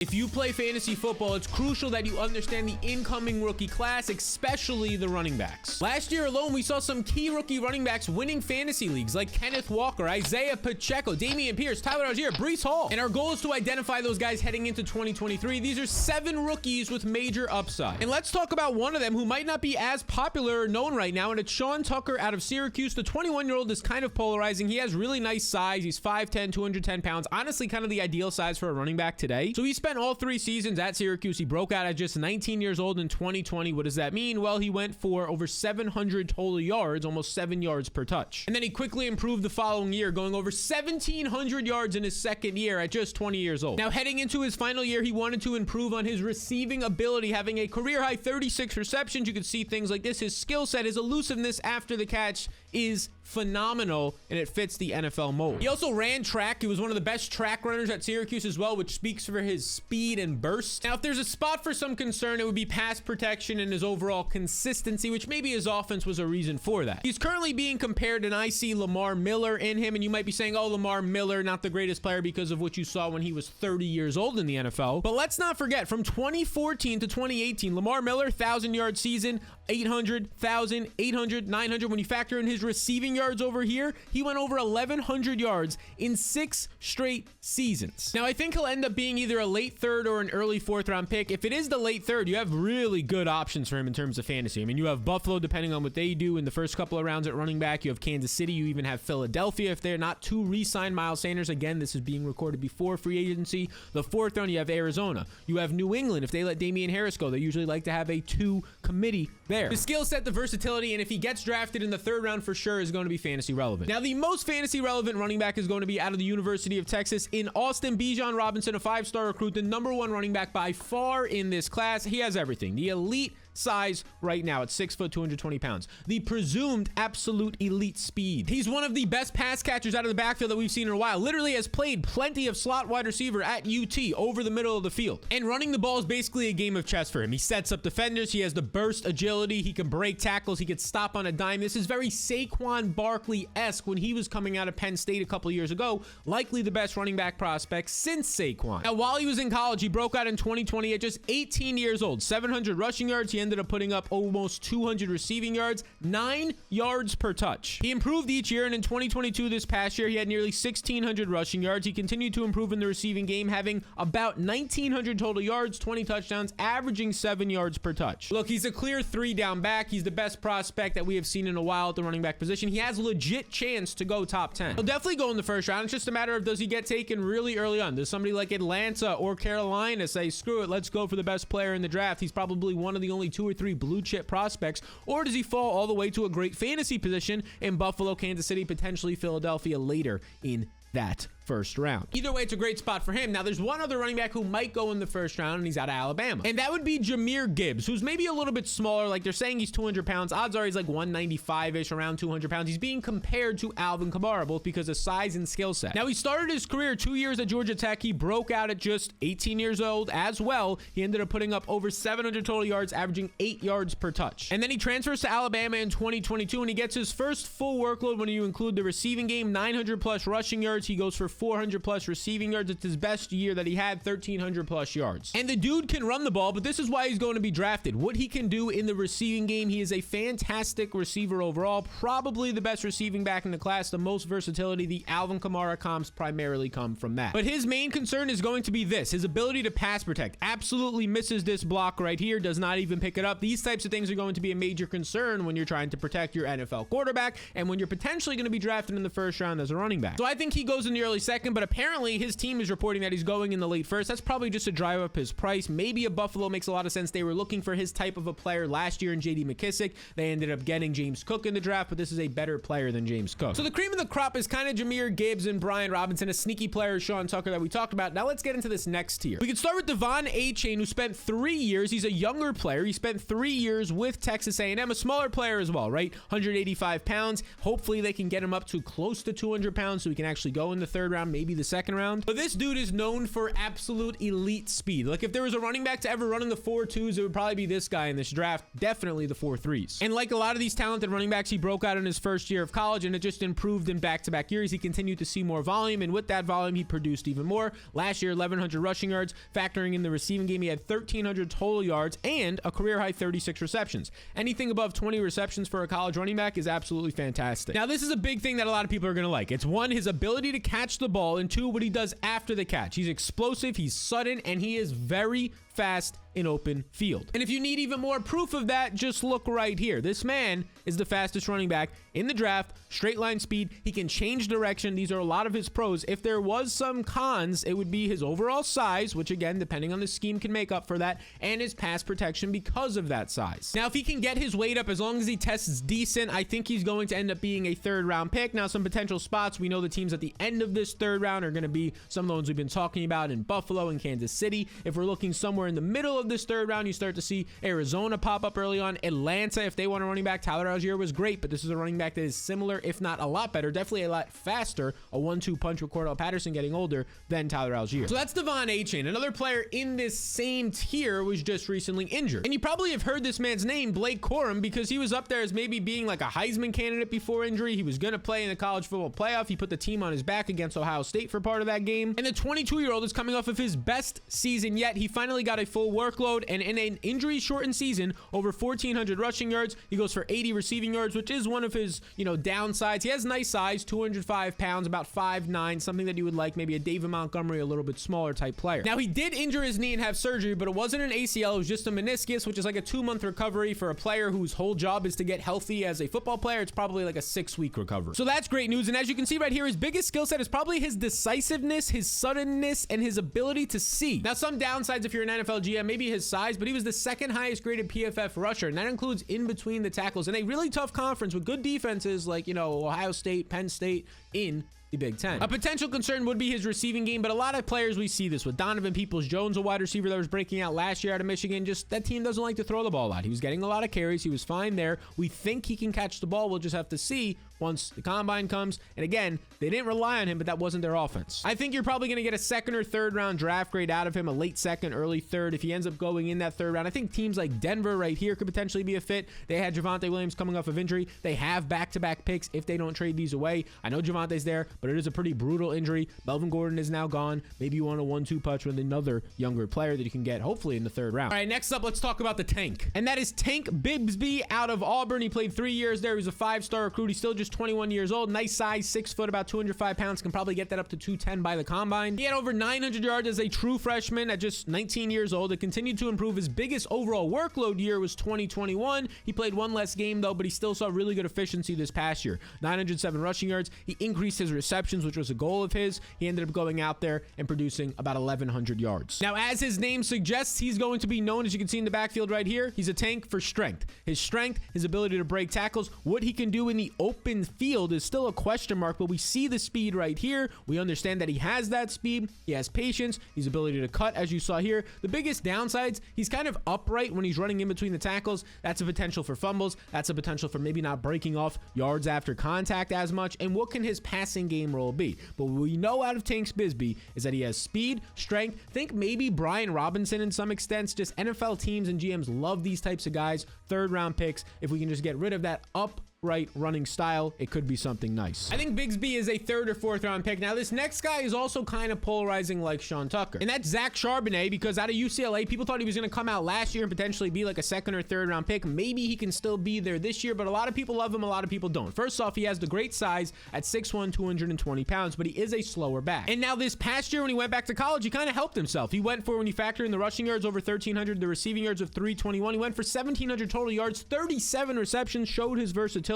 If you play fantasy football, it's crucial that you understand the incoming rookie class, especially the running backs. Last year alone, we saw some key rookie running backs winning fantasy leagues like Kenneth Walker, Isiah Pacheco, Dameon Pierce, Tyler Allgeier, Breece Hall. And our goal is to identify those guys heading into 2023. These are 7 rookies with major upside. And let's talk about one of them who might not be as popular or known right now, and it's Sean Tucker out of Syracuse. The 21-year-old is kind of polarizing. He has really nice size. He's 5'10", 210 pounds. Honestly, kind of the ideal size for a running back today. So he spent all 3 seasons at Syracuse. He broke out at just 19 years old in 2020. What does that mean? Well, he went for over 700 total yards, almost 7 yards per touch. And then he quickly improved the following year, going over 1,700 yards in his second year at just 20 years old. Now, heading into his final year, he wanted to improve on his receiving ability, having a career-high 36 receptions. You can see things like this. His skill set, his elusiveness after the catch is phenomenal, and it fits the NFL mold. He also ran track. He was one of the best track runners at Syracuse as well, which speaks for his speed and burst. Now, if there's a spot for some concern, it would be pass protection and his overall consistency, which maybe his offense was a reason for that. He's currently being compared, and I see Lamar Miller in him, and you might be saying, oh, Lamar Miller, not the greatest player because of what you saw when he was 30 years old in the NFL. But let's not forget, from 2014 to 2018, Lamar Miller, 1,000-yard season, 800, 1,000, 800, 900. When you factor in his receiving yards over here, he went over 1,100 yards in 6 straight seasons. Now, I think he'll end up being either a late 3rd or an early 4th round pick. If it is the late 3rd, you have really good options for him in terms of fantasy. I mean, you have Buffalo, depending on what they do in the first couple of rounds at running back. You have Kansas City. You even have Philadelphia if they're not to re-sign Miles Sanders. Again, this is being recorded before free agency. The 4th round, you have Arizona. You have New England. If they let Dameon Harris go, they usually like to have a 2 committee there. The skill set, the versatility, and if he gets drafted in the 3rd round for sure is going to be fantasy relevant. Now, the most fantasy relevant running back is going to be out of the University of Texas in Austin. Bijan Robinson, a 5-star recruit, the #1 running back by far in this class. He has everything. The elite size right now at 6 foot, 220 pounds. The presumed absolute elite speed. He's one of the best pass catchers out of the backfield that we've seen in a while. Literally has played plenty of slot wide receiver at UT over the middle of the field. And running the ball is basically a game of chess for him. He sets up defenders. He has the burst agility. He can break tackles. He can stop on a dime. This is very Saquon Barkley-esque when he was coming out of Penn State a couple years ago. Likely the best running back prospect since Saquon. Now, while he was in college, he broke out in 2020 at just 18 years old. 700 rushing yards. He ended up putting up almost 200 receiving yards, 9 yards per touch. He improved each year, and in 2022, this past year, he had nearly 1,600 rushing yards. He continued to improve in the receiving game, having about 1,900 total yards, 20 touchdowns, averaging 7 yards per touch. Look, he's a clear 3-down back. He's the best prospect that we have seen in a while at the running back position. He has a legit chance to go top 10. He'll definitely go in the 1st round. It's just a matter of, does he get taken really early on? Does somebody like Atlanta or Carolina say, screw it, let's go for the best player in the draft? He's probably one of the only 2 or 3 blue chip prospects. Or does he fall all the way to a great fantasy position in Buffalo, Kansas City, potentially Philadelphia later in that 1st round? Either way, it's a great spot for him. Now, there's one other running back who might go in the 1st round, and he's out of Alabama. And that would be Jahmyr Gibbs, who's maybe a little bit smaller. Like, they're saying he's 200 pounds. Odds are he's like 195-ish, around 200 pounds. He's being compared to Alvin Kamara, both because of size and skill set. Now, he started his career 2 years at Georgia Tech. He broke out at just 18 years old as well. He ended up putting up over 700 total yards, averaging 8 yards per touch. And then he transfers to Alabama in 2022, and he gets his first full workload when you include the receiving game, 900-plus rushing yards. He goes for 400-plus receiving yards. It's his best year that he had, 1,300-plus yards. And the dude can run the ball, but this is why he's going to be drafted. What he can do in the receiving game, he is a fantastic receiver overall, probably the best receiving back in the class, the most versatility. The Alvin Kamara comps primarily come from that. But his main concern is going to be this, his ability to pass protect. Absolutely misses this block right here, does not even pick it up. These types of things are going to be a major concern when you're trying to protect your NFL quarterback and when you're potentially going to be drafted in the 1st round as a running back. So I think he goes in the early 2nd, but apparently his team is reporting that he's going in the late 1st. That's probably just to drive up his price. Maybe a Buffalo makes a lot of sense. They were looking for his type of a player last year in J.D. McKissick. They ended up getting James Cook in the draft, but this is a better player than James Cook. So the cream of the crop is kind of Jahmyr Gibbs and Brian Robinson, a sneaky player, Sean Tucker, that we talked about. Now let's get into this next tier. We can start with Devon Achane, who spent 3 years. He's a younger player. He spent 3 years with Texas A&M, a smaller player as well, right? 185 pounds. Hopefully they can get him up to close to 200 pounds so he can actually go in the 3rd third round, maybe the second round. But this dude is known for absolute elite speed. Like if there was a running back to ever run in the 4.2s, it would probably be this guy in this draft. Definitely the 4.3s. And like a lot of these talented running backs, he broke out in his first year of college, and it just improved in back-to-back years. He continued to see more volume, and with that volume, he produced even more. Last year, 1,100 rushing yards. Factoring in the receiving game, he had 1,300 total yards and a career-high 36 receptions. Anything above 20 receptions for a college running back is absolutely fantastic. Now, this is a big thing that a lot of people are going to like. It's one, his ability to catch the ball, and two, what he does after the catch. He's explosive, he's sudden, and he is very fast in open field. And if you need even more proof of that, just look right here. This man is the fastest running back in the draft, straight line speed. He can change direction. These are a lot of his pros. If there was some cons, it would be his overall size, which again, depending on the scheme, can make up for that, and his pass protection because of that size. Now, if he can get his weight up, as long as he tests decent, I think he's going to end up being a third round pick. Now, some potential spots, we know the teams at the end of this third round are going to be some of the ones we've been talking about in Buffalo and Kansas City. If we're looking somewhere in the middle of this third round, you start to see Arizona pop up early on. Atlanta, if they want a running back. Tyler Allgeier was great, but this is a running back that is similar, if not a lot better, definitely a lot faster, a 1-2 punch with Cordell Patterson getting older than Tyler Allgeier. So that's De'Von Achane. Another player in this same tier was just recently injured. And you probably have heard this man's name, Blake Corum, because he was up there as maybe being like a Heisman candidate before injury. He was going to play in the college football playoff. He put the team on his back against Ohio State for part of that game. And the 22-year-old is coming off of his best season yet. He finally got a full workload, and in an injury-shortened season, over 1,400 rushing yards. He goes for 80 receiving yards, which is one of his, downsides. He has nice size, 205 pounds, about 5'9", something that you would like, maybe a David Montgomery, a little bit smaller type player. Now, he did injure his knee and have surgery, but it wasn't an ACL. It was just a meniscus, which is like a 2-month recovery for a player whose whole job is to get healthy as a football player. It's probably like a 6-week recovery. So that's great news. And as you can see right here, his biggest skill set is probably his decisiveness, his suddenness, and his ability to see. Now, some downsides if you're an NFL GM, maybe his size, but he was the second highest graded PFF rusher, and that includes in between the tackles in a really tough conference with good defenses like, Ohio State, Penn State in the Big Ten. A potential concern would be his receiving game, but a lot of players, we see this with Donovan Peoples-Jones, a wide receiver that was breaking out last year out of Michigan. Just that team doesn't like to throw the ball a lot. He was getting a lot of carries. He was fine there. We think he can catch the ball. We'll just have to see once the combine comes. And again, they didn't rely on him, but that wasn't their offense. I think you're probably going to get a second or third round draft grade out of him, a late second, early third. If he ends up going in that third round, I think teams like Denver right here could potentially be a fit. They had Javonte Williams coming off of injury. They have back-to-back picks if they don't trade these away. I know Javonte's there, but it is a pretty brutal injury. Melvin Gordon is now gone. Maybe you want a 1-2 punch with another younger player that you can get hopefully in the third round. All right, next up, let's talk about the tank. And that is Tank Bigsby out of Auburn. He played 3 years there. He was a 5-star recruit. He's still just 21 years old. Nice size, 6 foot, about 205 pounds. Can probably get that up to 210 by the combine. He had over 900 yards as a true freshman at just 19 years old. It continued to improve. His biggest overall workload year was 2021. He played one less game though, but he still saw really good efficiency this past year. 907 rushing yards. He increased his receptions, which was a goal of his. He ended up going out there and producing about 1,100 yards. Now, as his name suggests, he's going to be known, as you can see in the backfield right here, he's a tank for strength. His strength, his ability to break tackles, what he can do in the open field is still a question mark, but we see the speed right here. We understand that he has that speed. He has patience. His ability to cut, as you saw here. The biggest downsides, he's kind of upright when he's running in between the tackles. That's a potential for fumbles. That's a potential for maybe not breaking off yards after contact as much. And what can his passing game role be? But what we know out of Tank Bigsby is that he has speed, strength. Think maybe Brian Robinson in some extent. Just NFL teams and GMs love these types of guys. Third round picks. If we can just get rid of that upright running style, it could be something nice. I think Bigsby is a third or fourth round pick. Now, this next guy is also kind of polarizing like Sean Tucker, and that's Zach Charbonnet, because out of UCLA, people thought he was going to come out last year and potentially be like a second or third round pick. Maybe he can still be there this year, but a lot of people love him, a lot of people don't. First off, he has the great size at 6'1", 220 pounds, but he is a slower back. And now this past year when he went back to college, he kind of helped himself. He went for, when you factor in the rushing yards, over 1,300, the receiving yards of 321. He went for 1,700 total yards, 37 receptions, showed his versatility.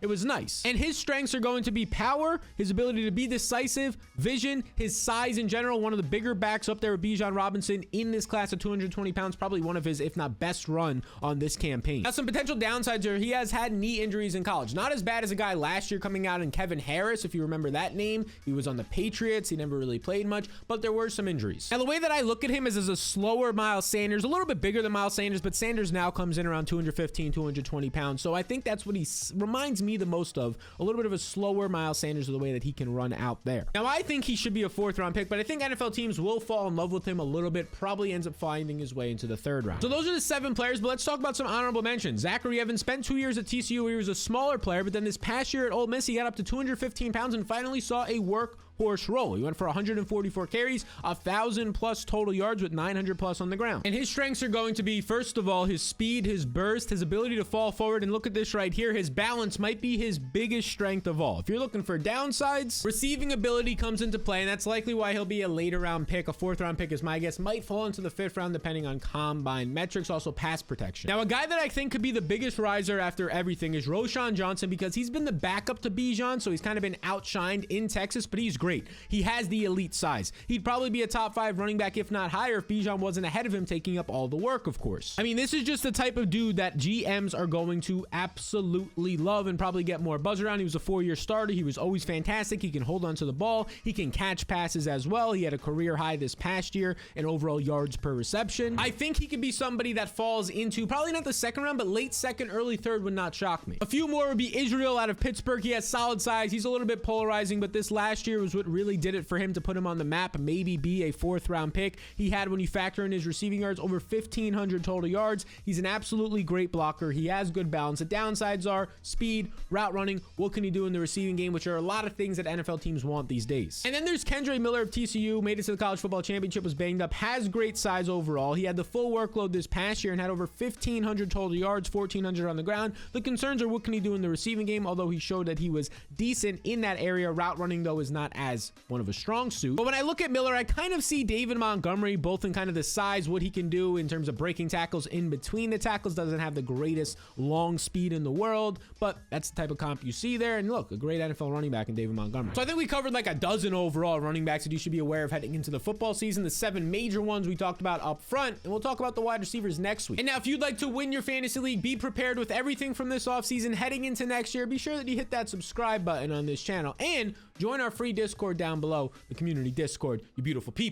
It was nice. And his strengths are going to be power, his ability to be decisive, vision, his size in general. One of the bigger backs up there with Bijan Robinson in this class at 220 pounds, probably one of his, if not best run on this campaign. Now, some potential downsides are he has had knee injuries in college. Not as bad as a guy last year coming out in Kevin Harris, if you remember that name. He was on the Patriots. He never really played much, but there were some injuries. Now, the way that I look at him is as a slower Miles Sanders, a little bit bigger than Miles Sanders, but Sanders now comes in around 215, 220 pounds. So I think that's what reminds me the most of a little bit of a slower Miles Sanders, the way that he can run out there. Now, I think he should be a 4th round pick, but I think NFL teams will fall in love with him a little bit, probably ends up finding his way into the 3rd round. So those are the 7 players, but let's talk about some honorable mentions. Zachary Evans spent 2 years at TCU where he was a smaller player, but then this past year at Ole Miss, he got up to 215 pounds and finally saw a workhorse role. He went for 144 carries, 1,000+ total yards with 900+ on the ground. And his strengths are going to be, first of all, his speed, his burst, his ability to fall forward, and look at this right here. His balance might be his biggest strength of all. If you're looking for downsides, receiving ability comes into play, and that's likely why he'll be a later round pick. A 4th round pick is my guess. Might fall into the 5th round depending on combine metrics, also pass protection. Now, a guy that I think could be the biggest riser after everything is Roschon Johnson, because he's been the backup to Bijan, so he's kind of been outshined in Texas, but he's great. He has the elite size. He'd probably be a top 5 running back, if not higher, if Bijan wasn't ahead of him taking up all the work, of course. I mean, this is just the type of dude that GMs are going to absolutely love and probably get more buzz around. He was a 4-year starter. He was always fantastic. He can hold on to the ball. He can catch passes as well. He had a career high this past year in overall yards per reception. I think he could be somebody that falls into probably not the 2nd round, but late 2nd, early 3rd would not shock me. A few more would be Israel out of Pittsburgh. He has solid size. He's a little bit polarizing, but this last year was what really did it for him to put him on the map, maybe be a 4th round pick. He had, when you factor in his receiving yards, over 1,500 total yards. He's an absolutely great blocker. He has good balance. The downsides are speed, route running. What can he do in the receiving game, which are a lot of things that NFL teams want these days. And then there's Kendre Miller of TCU, made it to the college football championship, was banged up, has great size overall. He had the full workload this past year and had over 1,500 total yards, 1,400 on the ground. The concerns are what can he do in the receiving game, although he showed that he was decent in that area. Route running, though, is not as one of a strong suit. But when I look at Miller, I kind of see David Montgomery, both in kind of the size, what he can do in terms of breaking tackles in between the tackles. Doesn't have the greatest long speed in the world, but that's the type of comp you see there. And look, a great NFL running back in David Montgomery. So I think we covered like a dozen overall running backs that you should be aware of heading into the football season. The 7 major ones we talked about up front, and we'll talk about the wide receivers next week. And now, if you'd like to win your fantasy league, be prepared with everything from this offseason heading into next year, be sure that you hit that subscribe button on this channel and join our free Discord down below, the community Discord, you beautiful people.